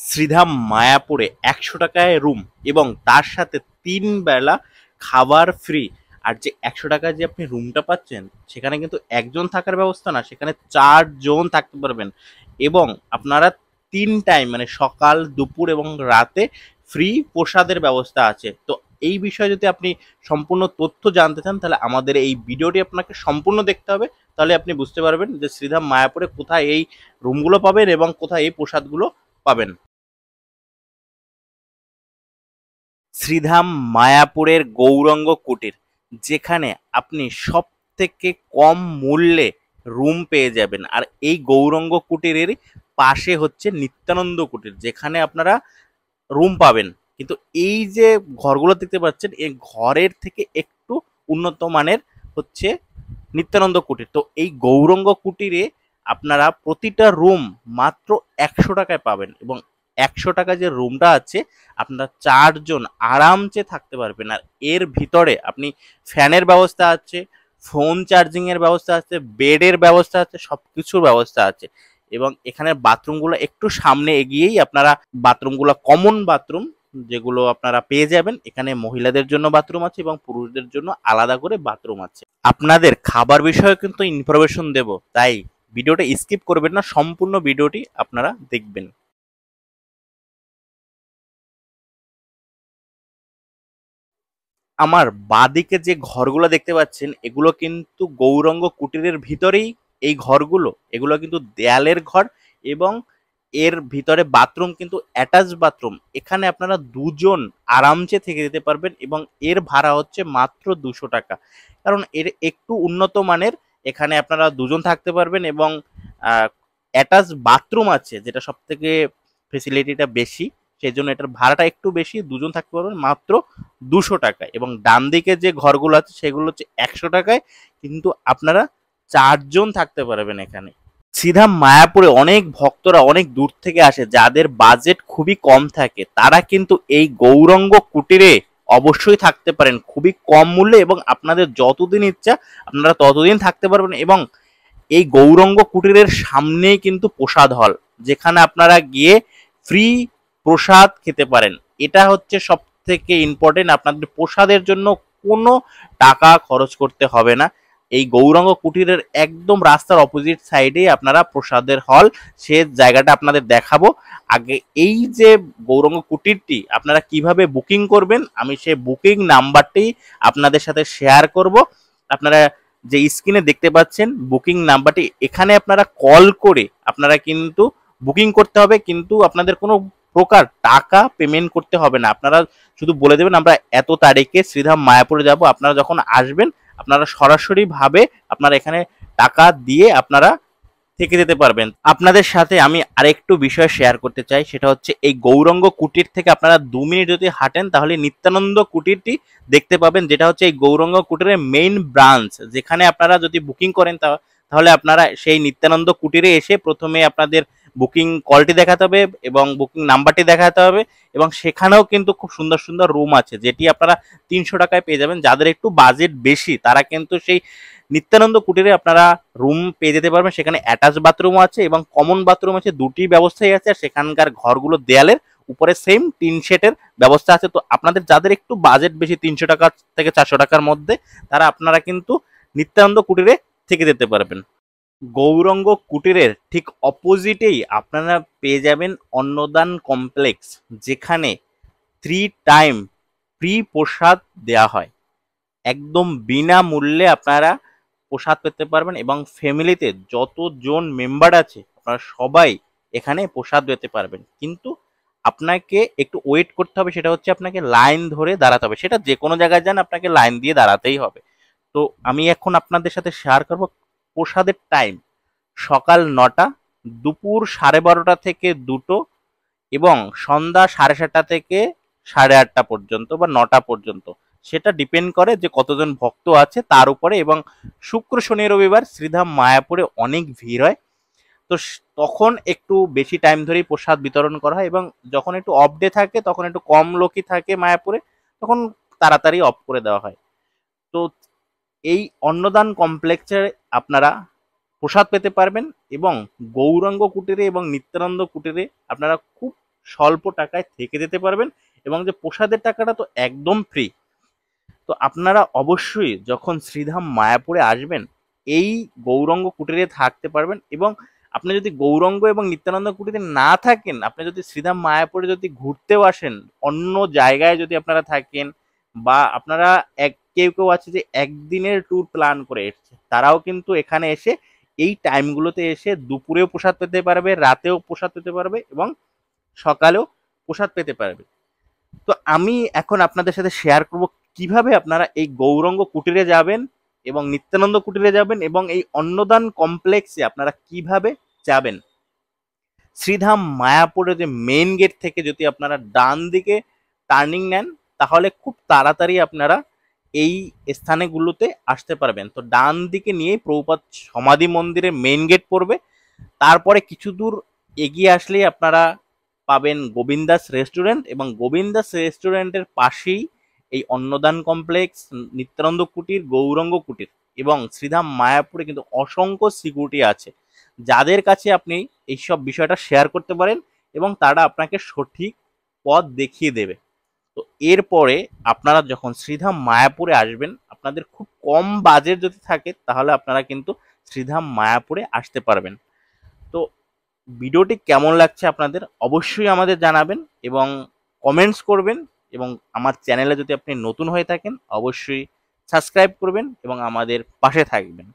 শ্রীধাম মায়াপুরে ১০০ টাকায় রুম এবং তার সাথে ৩ বেলা খাবার ফ্রি। আর যে ১০০ টাকায় যে আপনি রুমটা পাচ্ছেন সেখানে কিন্তু একজন থাকার ব্যবস্থা না, সেখানে ৪ জন থাকতে পারবেন এবং আপনারা ৩ টাইম মানে সকাল, দুপুর এবং রাতে ফ্রি প্রসাদের ব্যবস্থা আছে। তো এই বিষয়ে যদি আপনি সম্পূর্ণ তথ্য জানতে চান তাহলে আমাদের এই ভিডিওটি আপনাকে সম্পূর্ণ দেখতে হবে। তাহলে আপনি বুঝতে পারবেন যে শ্রীধাম মায়াপুরে কোথায় এই রুমগুলো পাবেন এবং কোথায় এই প্রসাদগুলো পাবেন। শ্রীধাম মায়াপুরের গৌরাঙ্গ কুটির, যেখানে আপনি সব থেকে কম মূল্যে রুম পেয়ে যাবেন। আর এই গৌরাঙ্গ কুটিরের পাশে হচ্ছে নিত্যানন্দ কুটির, যেখানে আপনারা রুম পাবেন। কিন্তু এই যে ঘরগুলো দেখতে পাচ্ছেন এই ঘরের থেকে একটু উন্নত মানের হচ্ছে নিত্যানন্দ কুটির। তো এই গৌরাঙ্গ কুটিরে আপনারা প্রতিটা রুম মাত্র ১০০ টাকায় পাবেন এবং ১০০ টাকা যে রুমটা আছে আপনারা ৪ জন আরামসে থাকতে পারবেন। আর এর ভিতরে আপনি ফ্যানের ব্যবস্থা আছে, ফোন চার্জিং এর ব্যবস্থা আছে, বেডের ব্যবস্থা আছে, সবকিছুর ব্যবস্থা আছে। এবং এখানের বাথরুমগুলো একটু সামনে এগিয়েই আপনারা বাথরুমগুলো কমন বাথরুম যেগুলো আপনারা পেয়ে যাবেন। এখানে মহিলাদের জন্য বাথরুম আছে এবং পুরুষদের জন্য আলাদা করে বাথরুম আছে। আপনাদের খাবার বিষয়ে কিন্তু ইনফরমেশন দেব, তাই ভিডিওটা স্কিপ করবেন না, সম্পূর্ণ ভিডিওটি আপনারা দেখবেন। আমার বাঁদিকে যে ঘরগুলো দেখতে পাচ্ছেন এগুলো কিন্তু গৌরাঙ্গ কুটিরের ভিতরেই এই ঘরগুলো, এগুলো কিন্তু দেয়ালের ঘর এবং এর ভিতরে বাথরুম কিন্তু অ্যাটাচ বাথরুম। এখানে আপনারা দুজন আরামসে থেকে যেতে পারবেন এবং এর ভাড়া হচ্ছে মাত্র ২০০ টাকা। কারণ এর একটু উন্নত মানের, এখানে আপনারা দুজন থাকতে পারবেন এবং অ্যাটাচ বাথরুম আছে, যেটা সব থেকে ফেসিলিটিটা বেশি, সেই জন্য এটার ভাড়াটা একটু বেশি। দুজন থাকতে পারবেন মাত্র ২০০ টাকায় এবং ডান দিকে যে ঘরগুলো আছে সেগুলো হচ্ছে ১০০ টাকায়, কিন্তু আপনারা ৪ জন থাকতে পারবেন এখানে। শ্রীধাম মায়াপুরে অনেক ভক্তরা অনেক দূর থেকে আসে, যাদের বাজেট খুবই কম থাকে তারা কিন্তু এই গৌরাঙ্গ কুটিরে অবশ্যই থাকতে পারেন খুবই কম মূল্যে এবং আপনাদের যতদিন ইচ্ছা আপনারা ততদিন থাকতে পারবেন। এবং এই গৌরাঙ্গ কুটিরের সামনেই কিন্তু প্রসাদ হল, যেখানে আপনারা গিয়ে ফ্রি প্রসাদ খেতে পারেন। এটা হচ্ছে সব থেকে ইম্পর্টেন্ট, আপনাদের প্রসাদের জন্য কোনো টাকা খরচ করতে হবে না। এই গৌরাঙ্গ কুটিরের একদম রাস্তার অপোজিট সাইডে আপনারা প্রসাদের হল, সে জায়গাটা আপনাদের দেখাবো। আগে এই যে গৌরাঙ্গ কুটিরটি আপনারা কিভাবে বুকিং করবেন আমি সেই বুকিং নাম্বারটি আপনাদের সাথে শেয়ার করব। আপনারা যে স্ক্রিনে দেখতে পাচ্ছেন বুকিং নাম্বারটি, এখানে আপনারা কল করে আপনারা কিন্তু বুকিং করতে হবে, কিন্তু আপনাদের কোনো প্রকার টাকা পেমেন্ট করতে হবে না। আপনারা শুধু বলে দেবেন আমরা এত তারিখে শ্রীধাম মায়াপুরে যাব। আপনারা যখন আসবেন আপনারা সরাসরি ভাবে আপনারা এখানে টাকা দিয়ে আপনারা থেকে যেতে পারবেন। আপনাদের সাথে আমি আরেকটু বিষয় শেয়ার করতে চাই, সেটা হচ্ছে এই গৌরাঙ্গ কুটির থেকে আপনারা ২ মিনিট যদি হাঁটেন তাহলে নিত্যানন্দ কুটিরটি দেখতে পাবেন, যেটা হচ্ছে এই গৌরাঙ্গ কুটিরের মেইন ব্রাঞ্চ। যেখানে আপনারা যদি বুকিং করেন তাহলে আপনারা সেই নিত্যানন্দ কুটিরে এসে প্রথমে আপনাদের বুকিং কলটি দেখাতে হবে এবং বুকিং নাম্বারটি দেখাতে হবে এবং সেখানেও কিন্তু খুব সুন্দর সুন্দর রুম আছে, যেটি আপনারা ৩০০ টাকায় পেয়ে যাবেন। যাদের একটু বাজেট বেশি তারা কিন্তু সেই নিত্যানন্দ কুটিরে আপনারা রুম পেয়ে যেতে পারবেন। সেখানে অ্যাটাচ বাথরুম আছে এবং কমন বাথরুম আছে, দুটি ব্যবস্থাই আছে। আর সেখানকার ঘরগুলো দেয়ালের উপরে সেম টিন শেডের ব্যবস্থা আছে। তো আপনাদের যাদের একটু বাজেট বেশি ৩০০ টাকা থেকে ৪০০ টাকার মধ্যে, তারা আপনারা কিন্তু নিত্যানন্দ কুটিরে থেকে যেতে পারবেন। গৌরাঙ্গ কুটিরের ঠিক অপোজিটেই আপনারা পেয়ে যাবেন অন্নদান কমপ্লেক্স, যেখানে 3 টাইম ফ্রি প্রসাদ দেওয়া হয়। একদম বিনামূল্যে আপনারা প্রসাদ পেতে পারবেন এবং ফ্যামিলিতে যতজন মেম্বার আছে আপনারা সবাই এখানে প্রসাদ পেতে পারবেন। কিন্তু আপনাকে একটু ওয়েট করতে হবে, সেটা হচ্ছে আপনাকে লাইন ধরে দাঁড়াতে হবে। সেটা যে কোনো জায়গায় যান আপনাকে লাইন দিয়ে দাঁড়াতেই হবে। তো আমি এখন আপনাদের সাথে শেয়ার করব প্রসাদের টাইম। সকাল ৯টা, দুপুর 12:30 থেকে 2টো এবং সন্ধ্যা 7:30 থেকে 8:30 পর্যন্ত বা 9টা পর্যন্ত। সেটা ডিপেন্ড করে যে কতজন ভক্ত আছে তার উপরে। এবং শুক্র, শনি, রবিবার শ্রীধাম মায়াপুরে অনেক ভিড় হয়, তো তখন একটু বেশি টাইম ধরেই প্রসাদ বিতরণ করা হয় এবং যখন একটু অফ ডে থাকে তখন একটু কম লোকই থাকে মায়াপুরে, তখন তাড়াতাড়ি অফ করে দেওয়া হয়। তো এই অন্নদান কমপ্লেক্সে আপনারা প্রসাদ পেতে পারবেন এবং গৌরাঙ্গ কুটিরে এবং নিত্যানন্দ কুটিরে আপনারা খুব স্বল্প টাকায় থেকে যেতে পারবেন এবং যে প্রসাদের টাকাটা তো একদম ফ্রি। তো আপনারা অবশ্যই যখন শ্রীধাম মায়াপুরে আসবেন এই গৌরাঙ্গ কুটিরে থাকতে পারবেন। এবং আপনি যদি গৌরাঙ্গ এবং নিত্যানন্দ কুটিরে না থাকেন, আপনি যদি শ্রীধাম মায়াপুরে যদি ঘুরতেও আসেন, অন্য জায়গায় যদি আপনারা থাকেন, বা আপনারা কেউ কেউ আছে যে একদিনের ট্যুর প্ল্যান করে এসছে, তারাও কিন্তু এখানে এসে এই টাইমগুলোতে এসে দুপুরেও প্রসাদ পেতে পারবে, রাতেও প্রসাদ পেতে পারবে এবং সকালেও প্রসাদ পেতে পারবে। তো আমি এখন আপনাদের সাথে শেয়ার করব কিভাবে আপনারা এই গৌরাঙ্গ কুটিরে যাবেন এবং নিত্যানন্দ কুটিরে যাবেন এবং এই অন্নদান কমপ্লেক্সে আপনারা কিভাবে যাবেন। শ্রীধাম মায়াপুরের যে মেইন গেট থেকে যদি আপনারা ডান দিকে টার্নিং নেন, তাহলে খুব তাড়াতাড়ি আপনারা এই স্থানগুলোতে আসতে পারবেন। তো ডান দিকে নিয়ে প্রভুপাদ সমাধি মন্দিরের মেইন গেট পড়বে, তারপরে কিছু দূর এগিয়ে আসলেই আপনারা পাবেন গোবিন্দাস রেস্টুরেন্ট, এবং গোবিন্দাস রেস্টুরেন্টের পাশেই এই অন্নদান কমপ্লেক্স, নিত্যানন্দ কুটির, গৌরাঙ্গ কুটির এবং শ্রীধাম মায়াপুরে কিন্তু অসংখ্য সিকিউরিটি আছে, যাদের কাছে আপনি এইসব বিষয়টা শেয়ার করতে পারেন এবং তারা আপনাকে সঠিক পথ দেখিয়ে দেবে। তো এরপরে আপনারা যখন শ্রীধাম মায়াপুরে আসবেন, আপনাদের খুব কম বাজেট যদি থাকে তাহলে আপনারা কিন্তু শ্রীধাম মায়াপুরে আসতে পারবেন। তো ভিডিওটি কেমন লাগছে আপনাদের অবশ্যই আমাদের জানাবেন এবং কমেন্টস করবেন, এবং আমার চ্যানেলে যদি আপনি নতুন হয়ে থাকেন অবশ্যই সাবস্ক্রাইব করবেন এবং আমাদের পাশে থাকবেন।